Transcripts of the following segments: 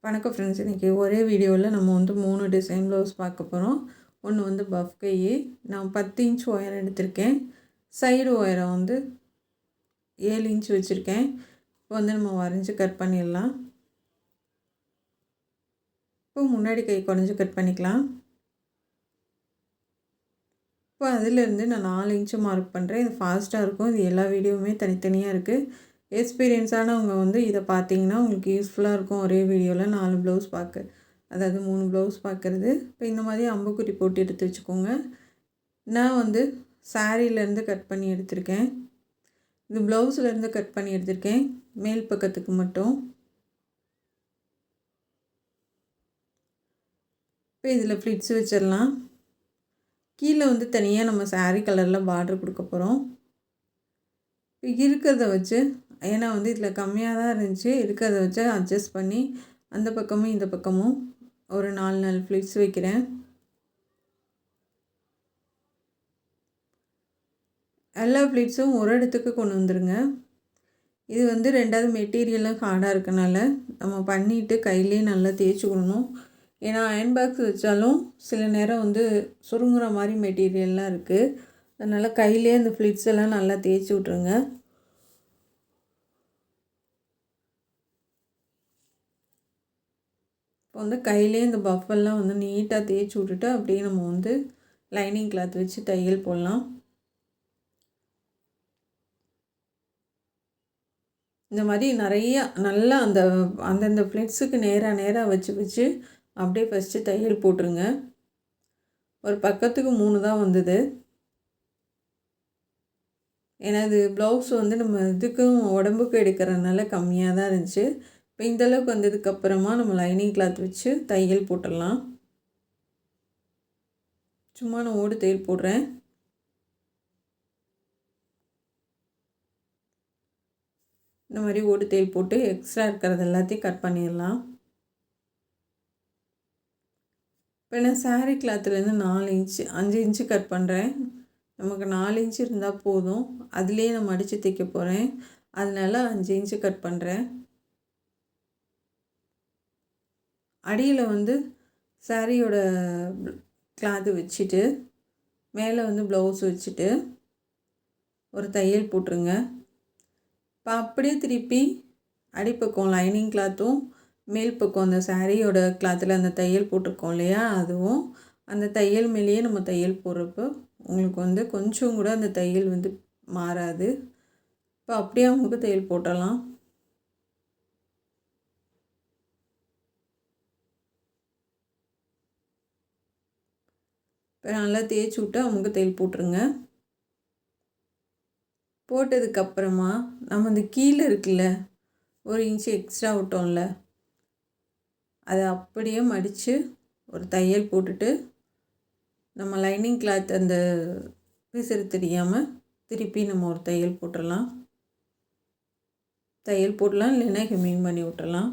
வணக்கம் ஃப்ரெண்ட்ஸ். இன்றைக்கி ஒரே வீடியோவில் நம்ம வந்து 3 டிசைன் ப்ளவுஸ் பார்க்க போகிறோம். ஒன்று வந்து பஃப் கை. நான் 10 இன்ச் ஒயர் எடுத்திருக்கேன். சைடு ஒயரை வந்து 7 இன்ச் வச்சுருக்கேன். இப்போ வந்து நம்ம வரைஞ்சி கட் பண்ணிடலாம். இப்போ முன்னாடி கை குறைஞ்சி கட் பண்ணிக்கலாம். இப்போ அதிலேருந்து நான் 4 இன்ச்சு மார்க் பண்ணுறேன். இது ஃபாஸ்ட்டாக இருக்கும். இது எல்லா வீடியோவுமே தனித்தனியாக இருக்குது. எக்ஸ்பீரியன்ஸானவங்க வந்து இதை பார்த்தீங்கன்னா உங்களுக்கு யூஸ்ஃபுல்லாக இருக்கும். ஒரே வீடியோவில் 4 ப்ளவுஸ் அதாவது 3 ப்ளவுஸ் பார்க்குறது. இப்போ இந்த மாதிரி அம்புக்குட்டி போட்டு எடுத்து வச்சுக்கோங்க. நான் வந்து சாரீலேருந்து கட் பண்ணி எடுத்திருக்கேன். இது ப்ளவுஸ்லேருந்து கட் பண்ணி எடுத்திருக்கேன், மேல் பக்கத்துக்கு மட்டும். இப்போ இதில் ஃப்ளிட்ஸ் வச்சிடலாம். கீழே வந்து தனியாக நம்ம சாரீ கலரில் பார்டர் கொடுக்க போகிறோம். இப்போ இருக்கிறத வச்சு, ஏன்னா வந்து இதில் கம்மியாக தான் இருந்துச்சு, இருக்கிறத வச்சு அட்ஜஸ்ட் பண்ணி அந்த பக்கமும் இந்த பக்கமும் ஒரு 4 ஃப்ளிட்ஸ் வைக்கிறேன். எல்லா ஃப்ளிட்ஸும் ஒரு இடத்துக்கு கொண்டு வந்துடுங்க. இது வந்து 2வது மெட்டீரியலும் ஹார்டாக இருக்கனால நம்ம பண்ணிவிட்டு கையிலே நல்லா தேய்ச்சி விடணும். ஏன்னா அயன் பாக்ஸ் வச்சாலும் சில நேரம் வந்து சுருங்குற மாதிரி மெட்டீரியல்லாம் இருக்குது. அதனால் கையிலே அந்த ஃப்ளிட்ஸ் எல்லாம் நல்லா தேய்ச்சி விட்ருங்க. இப்போ வந்து கையிலே இந்த பஃபெல்லாம் வந்து நீட்டாக தேய்ச்சி விட்டுட்டு அப்படியே நம்ம வந்து லைனிங் கிளாத் வச்சு தையல் போடலாம். இந்த மாதிரி நிறையா நல்லா அந்தந்த ஃப்ளிட்ஸுக்கு நேராக வச்சு அப்படியே ஃபஸ்ட்டு தையல் போட்டுருங்க. ஒரு பக்கத்துக்கு 3 தான் வந்தது. ஏன்னா இது ப்ளவுஸ் வந்து நம்ம இதுக்கும் உடம்புக்கு எடுக்கிறதுனால கம்மியாக தான் இருந்துச்சு. இப்போ இந்தளவுக்கு வந்ததுக்கப்புறமா நம்ம லைனிங் கிளாத் வச்சு தையல் போட்டுடலாம். சும்மா நான் ஓடு தையல் போடுறேன். இந்த மாதிரி ஓடு தையல் போட்டு எக்ஸ்ட்ரா இருக்கிறது எல்லாத்தையும் கட் பண்ணிடலாம். இப்போ நான் சாரீ கிளாத்துலேருந்து 4 இன்ச்சு 5 இன்ச்சு கட் பண்ணுறேன். நமக்கு 4 இன்ச்சு இருந்தால் போதும். அதுலேயே நான் மடித்து தைக்க போகிறேன். அதனால 5 இன்ச்சு கட் பண்ணுறேன். அடியில் வந்து சாரியோட கிளாத்து வச்சுட்டு மேலே வந்து ப்ளவுஸ் வச்சுட்டு ஒரு தையல் போட்டுருங்க. இப்போ அப்படியே திருப்பி அடிப்பக்கம் லைனிங் கிளாத்தும் மேல் பக்கம் அந்த சாரியோட கிளாத்தில் அந்த தையல் போட்டிருக்கோம் இல்லையா, அதுவும் அந்த தையல் மேலேயே நம்ம தையல் போடுறப்போ உங்களுக்கு வந்து கொஞ்சம் கூட அந்த தையல் வந்து மாறாது. இப்போ அப்படியே அவங்களுக்கு தையல் போட்டலாம். இப்போ நல்லா தேய்ச்சி விட்டு அவங்க தையல் போட்டுருங்க. போட்டதுக்கப்புறமா நம்ம இந்த கீழே இருக்குல்ல 1 இன்ச்சு எக்ஸ்ட்ரா விட்டோம்ல, அதை அப்படியே மடித்து ஒரு தையல் போட்டுட்டு நம்ம லைனிங் கிளாத் அந்த பீசரு தெரியாமல் திருப்பி நம்ம ஒரு தையல் போட்டுடலாம். தையல் போடலாம், இல்லைன்னா ஹெம்மிங் பண்ணி விட்டுறலாம்.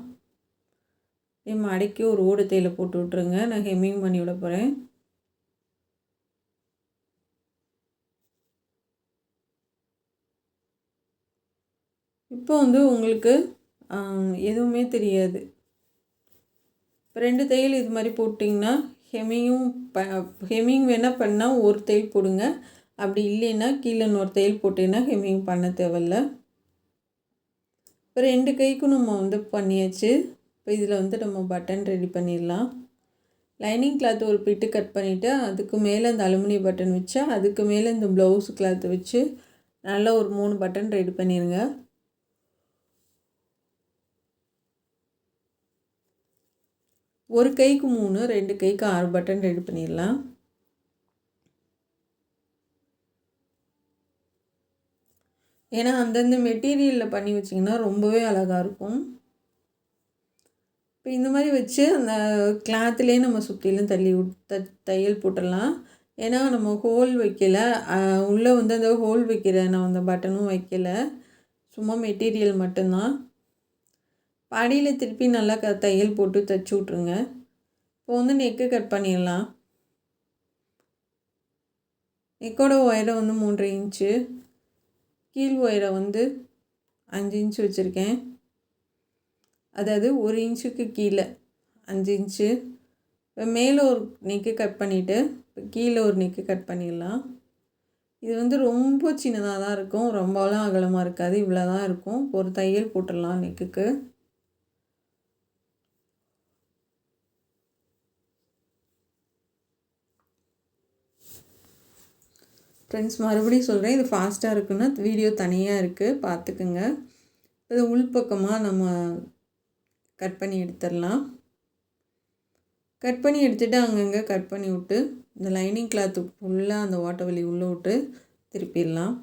மடக்கி ஒரு ஓடு தையலை போட்டு விட்ருங்க. நான் ஹெம்மிங் பண்ணி விட போகிறேன். இப்போ வந்து உங்களுக்கு எதுவுமே தெரியாது. இப்போ 2 தையல் இது மாதிரி போட்டிங்கன்னா ஹெம்மிங் வேணால் பண்ணால் ஒரு தையல் போடுங்க. அப்படி இல்லைன்னா கீழே இன்னொரு தையல் போட்டிங்கன்னா ஹெம்மிங் பண்ண தேவையில்ல. இப்போ 2 கைக்கும் நம்ம வந்து பண்ணியாச்சு. இப்போ இதில் வந்து நம்ம பட்டன் ரெடி பண்ணிடலாம். லைனிங் கிளாத் ஒரு பிட்டு கட் பண்ணிவிட்டு அதுக்கு மேலே இந்த அலுமினியம் பட்டன் வச்சா அதுக்கு மேலே இந்த ப்ளவுஸ் கிளாத்தை வச்சு நல்லா ஒரு 3 பட்டன் ரெடி பண்ணிடுங்க. ஒரு கைக்கு 3, 2 கைக்கு 6 பட்டன் ரெடி பண்ணிடலாம். ஏன்னா அந்தந்த மெட்டீரியலில் பண்ணி வச்சிங்கன்னா ரொம்பவே அழகாக இருக்கும். இப்போ இந்த மாதிரி வச்சு அந்த கிளாத்துலேயே நம்ம சுற்றிலும் தையல் போட்டுடலாம். ஏன்னா நம்ம ஹோல் வைக்கல, உள்ளே வந்து அந்த ஹோல் வைக்கிற நான் அந்த பட்டனும் வைக்கல, சும்மா மெட்டீரியல் மட்டும்தான். அடியில் திருப்பி நல்லா தையல் போட்டு தைச்சி விட்ருங்க. இப்போ வந்து நெக்கு கட் பண்ணிடலாம். நெக்கோட ஒயரை வந்து 3.5 இன்ச்சு, கீழ் ஒயரை வந்து 5 இன்ச்சு வச்சுருக்கேன். அதாவது 1 இன்ச்சுக்கு கீழே 5 இன்ச்சு. இப்போ மேலே ஒரு நெக்கு கட் பண்ணிவிட்டு இப்போ கீழே ஒரு நெக்கு கட் பண்ணிடலாம். இது வந்து ரொம்ப சின்னதாக தான் இருக்கும், ரொம்பலாம் அகலமாக இருக்காது, இவ்வளோ தான் இருக்கும். ஒரு தையல் போட்டுடலாம் நெக்குக்கு. ஃப்ரெண்ட்ஸ், மறுபடியும் சொல்கிறேன், இது ஃபாஸ்ட்டாக இருக்குன்னா வீடியோ தனியாக இருக்குது, பார்த்துக்குங்க. இது உள்பக்கமாக நம்ம கட் பண்ணி எடுத்துடலாம். கட் பண்ணி எடுத்துகிட்டு அங்கங்கே கட் பண்ணி விட்டு இந்த லைனிங் கிளாத்து ஃபுல்லாக அந்த ஓட்டை வலி உள்ளே விட்டு திருப்பிடலாம்.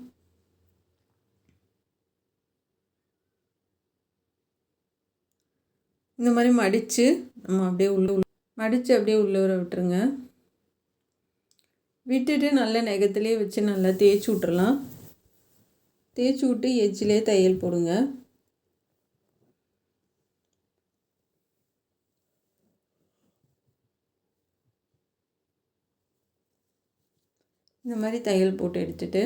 இந்த மாதிரி மடித்து நம்ம அப்படியே மடித்து அப்படியே உள்ளே வர விட்டுருங்க. விட்டுட்டு நல்லா நெகத்துலேயே வச்சு நல்லா தேய்ச்சி விட்றலாம். தேய்ச்சி விட்டு எஜ்ஜிலே தையல் போடுங்க. இந்த மாதிரி தையல் போட்டு எடுத்துகிட்டு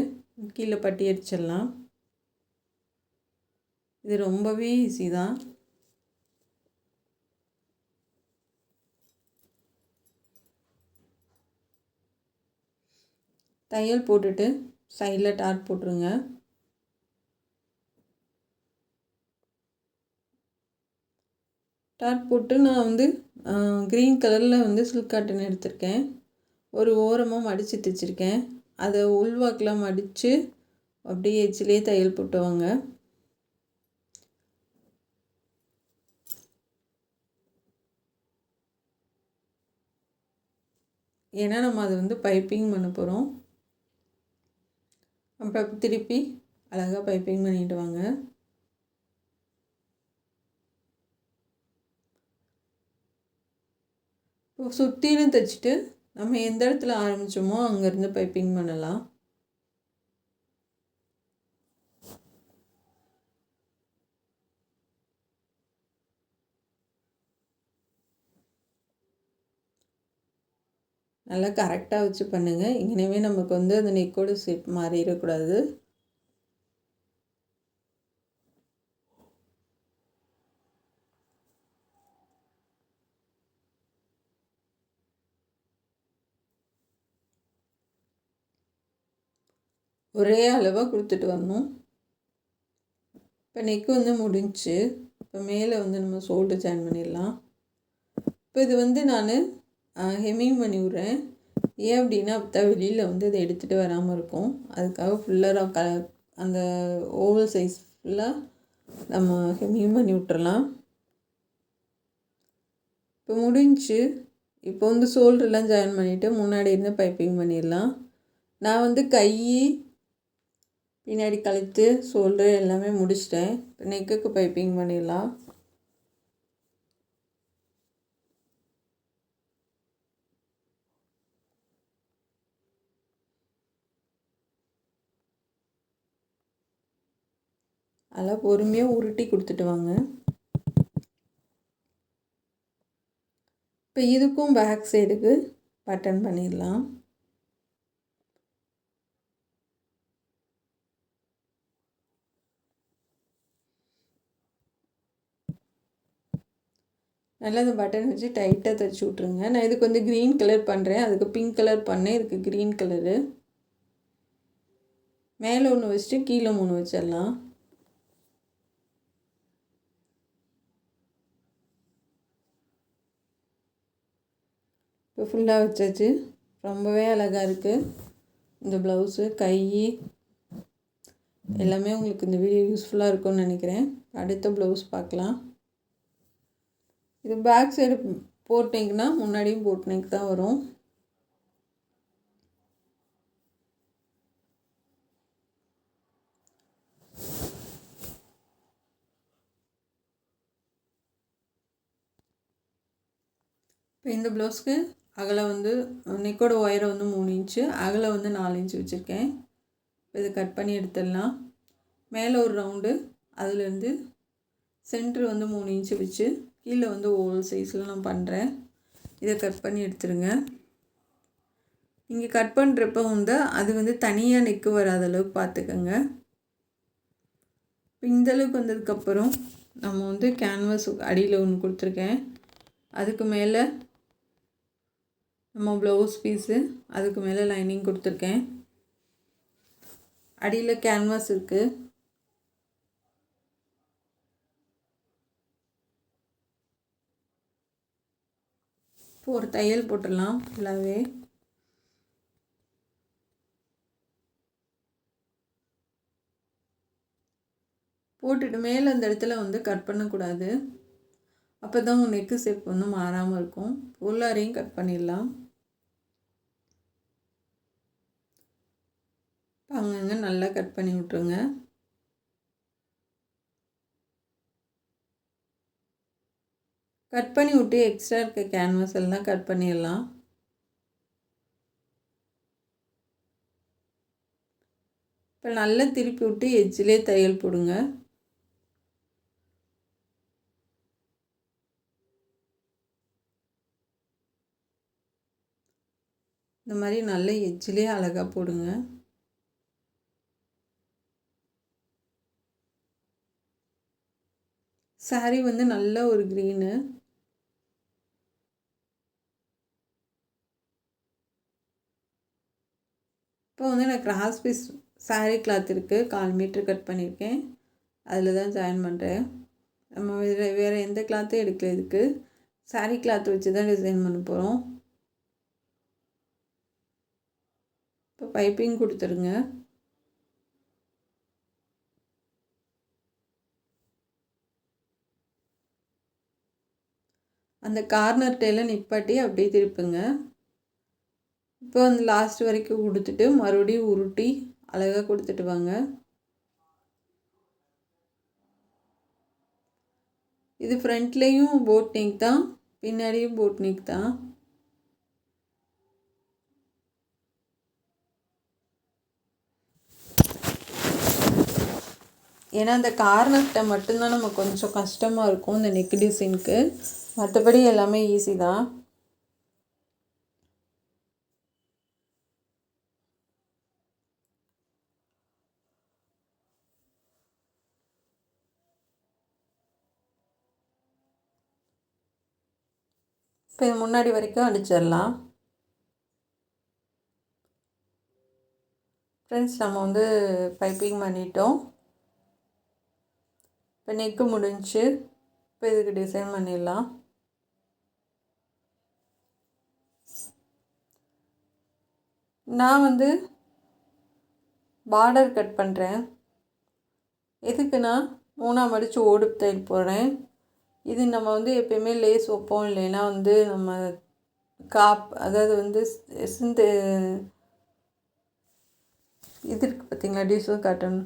கீழே பட்டி அடிச்சிடலாம். இது ரொம்பவே ஈஸி தான். தையல் போட்டுட்டு சைடில் டாட் போட்டுருங்க. டாட் போட்டு நான் வந்து க்ரீன் கலரில் வந்து சில்க் காட்டன் எடுத்திருக்கேன். ஒரு ஓரமாக மடித்து தைச்சிருக்கேன். அதை உள்வாக்கில் மடித்து அப்படியே எஜ்ஜிலே தையல் போட்டுவாங்க. ஏன்னா நம்ம அதை வந்து பைப்பிங் பண்ண போகிறோம். அப்போ திருப்பி அழகாக பைப்பிங் பண்ணிட்டு வாங்க. இப்போ சுற்றிலும் தைச்சிட்டு நம்ம எந்த இடத்துல ஆரம்பித்தோமோ அங்கேருந்து பைப்பிங் பண்ணலாம். நல்லா கரெக்டாக வச்சு பண்ணுங்கள். இங்கேனவே நமக்கு வந்து அந்த நெக்கோட ஷேப் மாறிடக்கூடாது. ஒரே அளவாக கொடுத்துட்டு வரணும். இப்போ நெக்கு வந்து முடிஞ்சு. இப்போ மேலே வந்து நம்ம ஷோல்டர் ஜாயின் பண்ணிடலாம். இப்போ இது வந்து நான் ஹெம்மிங் பண்ணி விட்றேன். ஏன் அப்படின்னா அப்போ வெளியில் வந்து இதை எடுத்துகிட்டு வராமல் இருக்கும். அதுக்காக ஃபுல்லாக அந்த ஓவல் சைஸ் ஃபுல்லாக நம்ம ஹெம்மிங் பண்ணி விட்டுறலாம். இப்போ முடிஞ்சு. இப்போ வந்து ஷோல்டர்லாம் ஜாயின் பண்ணிவிட்டு முன்னாடி இருந்து பைப்பிங் பண்ணிடலாம். நான் வந்து கை, பின்னாடி கழுத்து, ஷோல்டர் எல்லாமே முடிச்சிட்டேன். இப்போ நெக்குக்கு பைப்பிங் பண்ணிடலாம். அதெல்லாம் பொறுமையாக உருட்டி கொடுத்துட்டு வாங்க. இப்போ இதுக்கும் பேக் சைடுக்கு பட்டன் பண்ணிடலாம். நல்லா இந்த பட்டன் வச்சு டைட்டாக தைச்சி விட்ருங்க. நான் இதுக்கு வந்து க்ரீன் கலர் பண்ணுறேன், அதுக்கு பிங்க் கலர் பண்ணேன், இதுக்கு க்ரீன் கலரு. மேலே ஒன்று வச்சுட்டு கீழே 3 வச்சிடலாம். இப்போ ஃபுல்லாக வச்சாச்சு. ரொம்பவே அழகாக இருக்குது இந்த ப்ளவுஸு. கை எல்லாமே உங்களுக்கு இந்த வீடியோ யூஸ்ஃபுல்லாக இருக்கும்னு நினைக்கிறேன். அடுத்த ப்ளவுஸ் பார்க்கலாம். இது பேக் சைடு போட்டிங்கன்னா முன்னாடியும் போட்னேக்கு தான் வரும். இப்போ இந்த ப்ளவுஸ்க்கு அகலம் வந்து நெக்கோட ஒயரை வந்து 3 இன்ச்சு, அகலம் வந்து 4 இன்ச்சு வச்சுருக்கேன். இதை கட் பண்ணி எடுத்துடலாம். மேலே ஒரு ரவுண்டு, அதுலேருந்து சென்ட்ரு வந்து 3 இன்ச்சு வச்சு கீழே வந்து ஓவல் சைஸில் நான் பண்ணுறேன். இதை கட் பண்ணி எடுத்துருங்க. நீங்கள் கட் பண்ணுறப்ப வந்து அது வந்து தனியாக நெக்கு வராத அளவுக்கு பார்த்துக்கோங்க. இந்தளவுக்கு வந்ததுக்கப்புறம் நம்ம வந்து கேன்வாஸ் அடியில் ஒன்று கொடுத்துருக்கேன், அதுக்கு மேலே நம்ம ப்ளவுஸ் பீஸு, அதுக்கு மேலே லைனிங் கொடுத்துருக்கேன். அடியில் கேன்வாஸ் இருக்குது. இப்போ ஒரு தையல் போட்டுடலாம் ஃபுல்லாகவே. போட்டுட்டு மேலே அந்த இடத்துல வந்து கட் பண்ணக்கூடாது, அப்போ தான் உங்கள் நெக்கு ஷேப் வந்து மாறாமல் இருக்கும். உள்ளாரையும் கட் பண்ணிடலாம். அங்கங்கே நல்லா கட் பண்ணி விட்ருங்க. கட் பண்ணி விட்டு எக்ஸ்ட்ரா இருக்க கேன்வாஸ் எல்லாம் கட் பண்ணிடலாம். இப்போ நல்லா திருப்பி விட்டு எட்ஜிலே தையல் போடுங்க. இந்த மாதிரி நல்ல எட்ஜிலே அழகாக போடுங்க. சாரீ வந்து நல்ல ஒரு க்ரீனு. இப்போ வந்து நான் கிராஸ் பீஸ் சாரீ கிளாத் இருக்குது, 1/4 மீட்டர் கட் பண்ணியிருக்கேன், அதில் தான் ஜாயின் பண்ணுறேன். நம்ம வேறு எந்த கிளாத்தும் எடுக்கல, இதுக்கு சாரீ கிளாத் வச்சு தான் டிசைன் பண்ண போகிறோம். இப்போ பைப்பிங் கொடுத்துருங்க. அந்த கார்னர் டேல நிப்பாட்டி அப்படியே திருப்புங்க. இப்போ வந்து லாஸ்ட் வரைக்கும் கொடுத்துட்டு மறுபடியும் உருட்டி அழகாக கொடுத்துட்டு வாங்க. இது ஃப்ரண்ட்லேயும் போட் நெக் தான், பின்னாடியும் போட் நெக் தான். ஏன்னா அந்த கார்னர்கிட்ட மட்டும்தான் நம்ம கொஞ்சம் கஷ்டமாக இருக்கும் இந்த நெக் டிசைனுக்கு, மற்றபடி எல்லாமே ஈஸி தான். இப்போ இது முன்னாடி வரைக்கும் அடிச்சிடலாம். ஃப்ரெண்ட்ஸ், நம்ம வந்து பைப்பிங் பண்ணிட்டோம். இப்போ நெக்கு முடிஞ்சு. இப்போ இதுக்கு டிசைன் பண்ணிடலாம். நான் வந்து பார்டர் கட் பண்ணுறேன். எதுக்குன்னா 3ஆம் மடித்து ஓடு தையல் போடுறேன். இது நம்ம வந்து எப்பயுமே லேஸ் வைப்போம், இல்லைன்னா வந்து நம்ம அதாவது வந்து இது இருக்குது பார்த்திங்களா, டிஷ்யூ காட்டன்,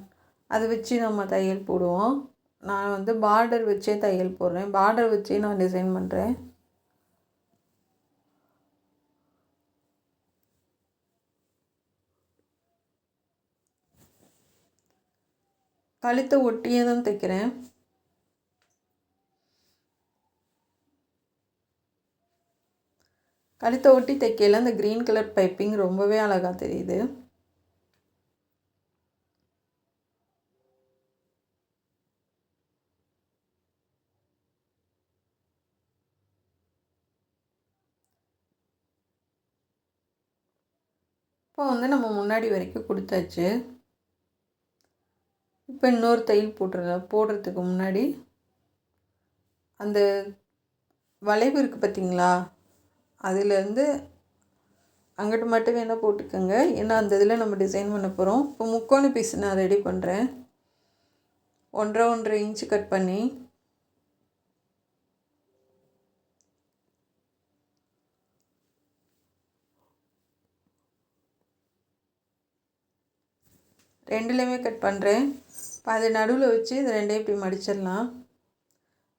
அதை வச்சு நம்ம தையல் போடுவோம். நான் வந்து பார்டர் வச்சே தையல் போடுறேன், பார்டர் வச்சே நான் டிசைன் பண்ணுறேன். கழுத்தை ஒட்டியே தான் தைக்கிறேன். கழுத்தை ஒட்டி தைக்கையில் அந்த க்ரீன் கலர் பைப்பிங் ரொம்பவே அழகாக தெரியுது. இப்போ வந்து நம்ம முன்னாடி வரைக்கும் கொடுத்தாச்சு. இப்போ இன்னொரு தையல் போடுறதுக்கு முன்னாடி அந்த வளைவு இருக்குது பார்த்திங்களா, அதிலேருந்து அங்கிட்டு மட்டும் வேணால் போட்டுக்கோங்க. ஏன்னா அந்த இதில் நம்ம டிசைன் பண்ண போகிறோம். இப்போ முக்கோண பீஸ் நான் ரெடி பண்ணுறேன். 1.5 இன்ச்சு கட் பண்ணி ரெண்டுலேயுமே கட் பண்ணுறேன். இப்போ அது நடுவில் வச்சு இது ரெண்டையும் இப்படி மடிச்சிடலாம்.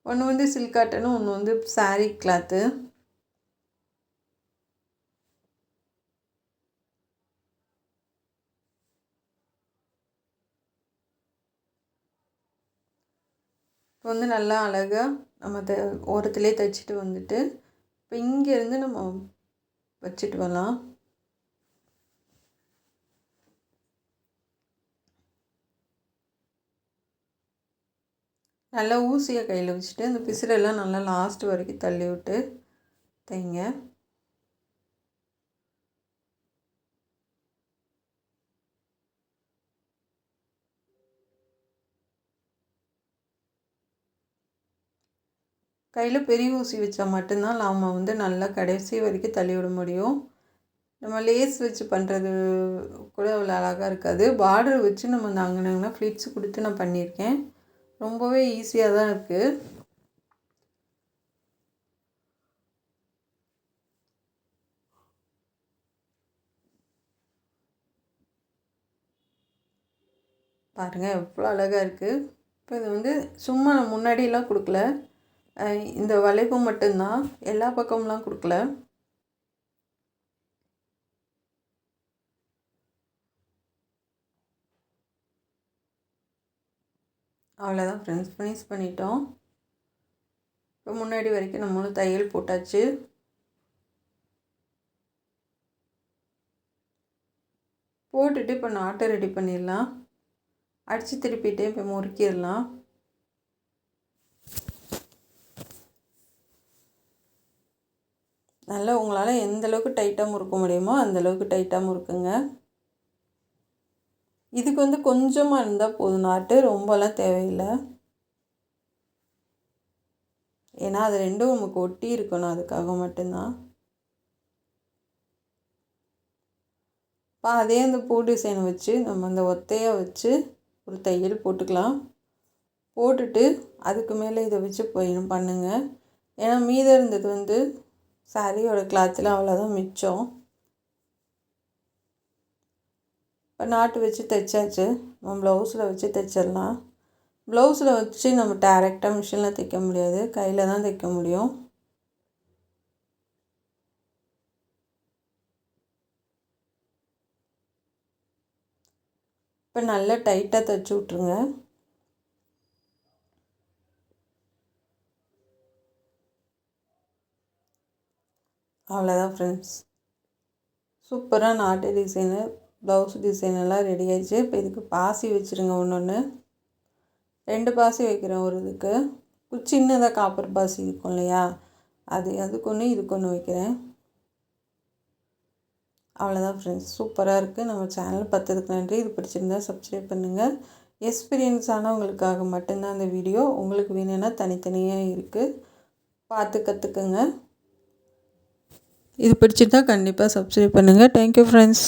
ஒன்று வந்து சில்க் காட்டனு, ஒன்று வந்து சாரீ கிளாத்து. இப்போ வந்து நல்லா அழகாக நம்ம ஓரத்துலேயே தைச்சிட்டு வந்துட்டு இப்போ இங்கேருந்து நம்ம வச்சுட்டு வரலாம். நல்லா ஊசியை கையில் வச்சுட்டு அந்த பிசுறெல்லாம் நல்லா லாஸ்ட் வரைக்கும் தள்ளி விட்டு தைங்க. கையில் பெரிய ஊசி வச்சா மட்டும்தான் நாம் வந்து நல்லா கடைசி வரைக்கும் தள்ளி விட முடியும். நம்ம லேஸ் வச்சு பண்ணுறது கூட அவ்வளோ அழகாக இருக்காது. பார்டர் வச்சு நம்ம இந்த அங்கனா ஃப்ளிட்ஸ் கொடுத்து நான் பண்ணியிருக்கேன். ரொம்பவே ஈஸியாக தான் இருக்குது. பாருங்கள் எவ்வளோ அழகாக இருக்குது. இப்போ இது வந்து சும்மா நான் முன்னாடியெலாம் கொடுக்கல, இந்த வளைவு மட்டும்தான், எல்லா பக்கம்லாம் கொடுக்கல. அவ்வளோதான் ஃப்ரெண்ட்ஸ், ஃபினிஷ் பண்ணிட்டோம். இப்போ முன்னாடி வரைக்கும் நம்மளும் தையல் போட்டாச்சு. போட்டுட்டு இப்போ நாட்டை ரெடி பண்ணிடலாம். அடித்து திருப்பிட்டு இப்போ முறுக்கிடலாம். நல்லா உங்களால் எந்தளவுக்கு டைட்டாக முறுக்க முடியுமோ அந்தளவுக்கு டைட்டாக முறுக்குங்க. இதுக்கு வந்து கொஞ்சமாக இருந்தால் போதும், நாட்டு ரொம்பலாம் தேவையில்லை. ஏன்னா அது ரெண்டும் நமக்கு ஒட்டி இருக்கணும், அதுக்காக மட்டும்தான். இப்போ அதே அந்த பூ டிசைனை வச்சு நம்ம அந்த ஒத்தையாக வச்சு ஒரு தையல் போட்டுக்கலாம். போட்டுட்டு அதுக்கு மேலே இதை வச்சு பண்ணுங்கள். ஏன்னா மீதம் இருந்தது வந்து சாரியோட கிளாத்தில் அவ்வளோதான் மிச்சம். இப்போ நாட்டு வச்சு தைச்சாச்சு. நம்ம ப்ளவுஸில் வச்சு தைச்சிடலாம். ப்ளவுஸில் வச்சு நம்ம டேரெக்டாக மிஷினில் தைக்க முடியாது, கையில் தான் தைக்க முடியும். இப்போ நல்லா டைட்டாக தைச்சி விட்ருங்க. அவ்வளோதான் ஃப்ரெண்ட்ஸ், சூப்பராக நாட்டு டிசைனு ப்ளவுஸ் டிசைன் எல்லாம் ரெடி ஆகிடுச்சு. இப்போ இதுக்கு பாசி வச்சுருங்க. ஒன்று 2 பாசி வைக்கிறேன். ஒரு இதுக்கு சின்னதாக காப்பர் பாசி இருக்கும் இல்லையா, அதுக்கு ஒன்று இதுக்கு ஒன்று வைக்கிறேன். அவ்வளோதான் ஃப்ரெண்ட்ஸ், சூப்பராக இருக்குது. நம்ம சேனல் பார்த்ததுக்கு நன்றி. இது பிடிச்சிருந்தா சப்ஸ்கிரைப் பண்ணுங்கள். எக்ஸ்பீரியன்ஸ் ஆனவங்களுக்காக மட்டும்தான் அந்த வீடியோ. உங்களுக்கு வேணும்னா தனித்தனியாக இருக்குது, பார்த்து கற்றுக்குங்க. இது பிடிச்சிருந்தா கண்டிப்பாக சப்ஸ்கிரைப் பண்ணுங்கள். Thank you friends.